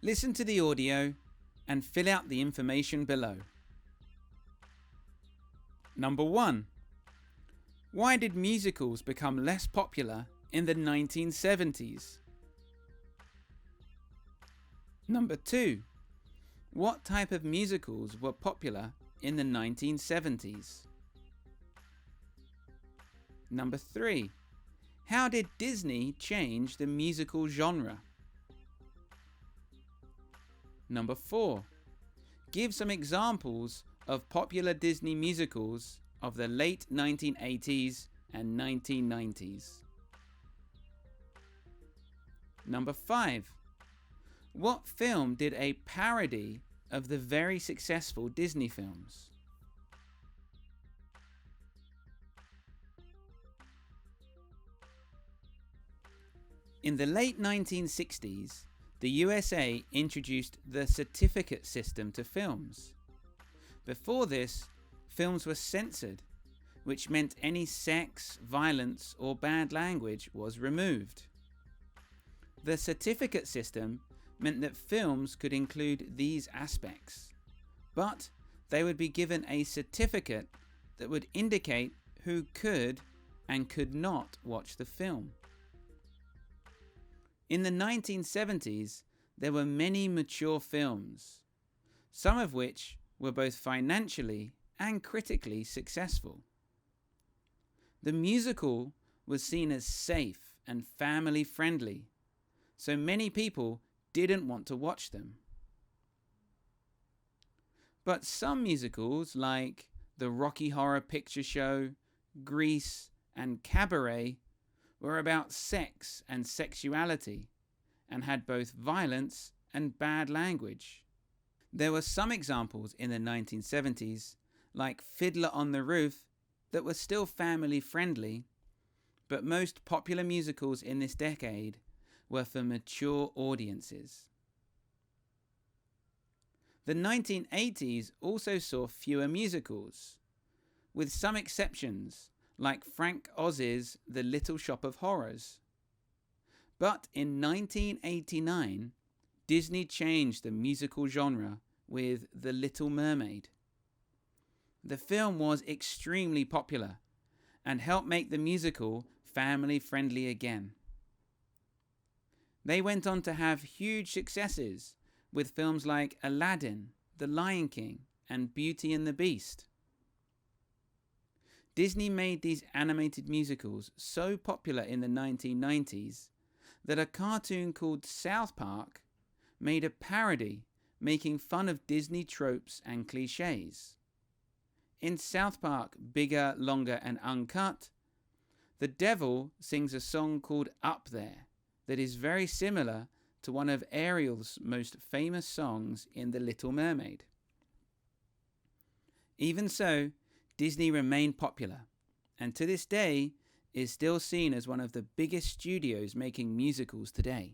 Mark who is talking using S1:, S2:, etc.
S1: Listen to the audio and fill out the information below. Number 1. Why did musicals become less popular in the 1970s? Number 2. What type of musicals were popular in the 1970s? Number 3. How did Disney change the musical genre? Number 4. Give some examples of popular Disney musicals of the late 1980s and 1990s. Number 5. What film did a parody of the very successful Disney films? In the late 1960s, the USA introduced the certificate system to films. Before this, films were censored, which meant any sex, violence, or bad language was removed. The certificate system meant that films could include these aspects, but they would be given a certificate that would indicate who could and could not watch the film. In the 1970s, there were many mature films, some of which were both financially and critically successful. The musical was seen as safe and family friendly, so many people didn't want to watch them. But some musicals like the Rocky Horror Picture Show, Grease, and Cabaret were about sex and sexuality and had both violence and bad language. There were some examples in the 1970s, like Fiddler on the Roof, that were still family friendly, but most popular musicals in this decade were for mature audiences. The 1980s also saw fewer musicals, with some exceptions like Frank Oz's The Little Shop of Horrors. But in 1989, Disney changed the musical genre with The Little Mermaid. The film was extremely popular and helped make the musical family-friendly again. They went on to have huge successes with films like Aladdin, The Lion King, and Beauty and the Beast. Disney made these animated musicals so popular in the 1990s that a cartoon called Southpark made a parody making fun of Disney tropes and clichés. In Southpark Bigger, Longer and Uncut, the devil sings a song called Up There that is very similar to one of Ariel's most famous songs in The Little Mermaid. Even so, Disney remained popular, and to this day is still seen as one of the biggest studios making musicals today.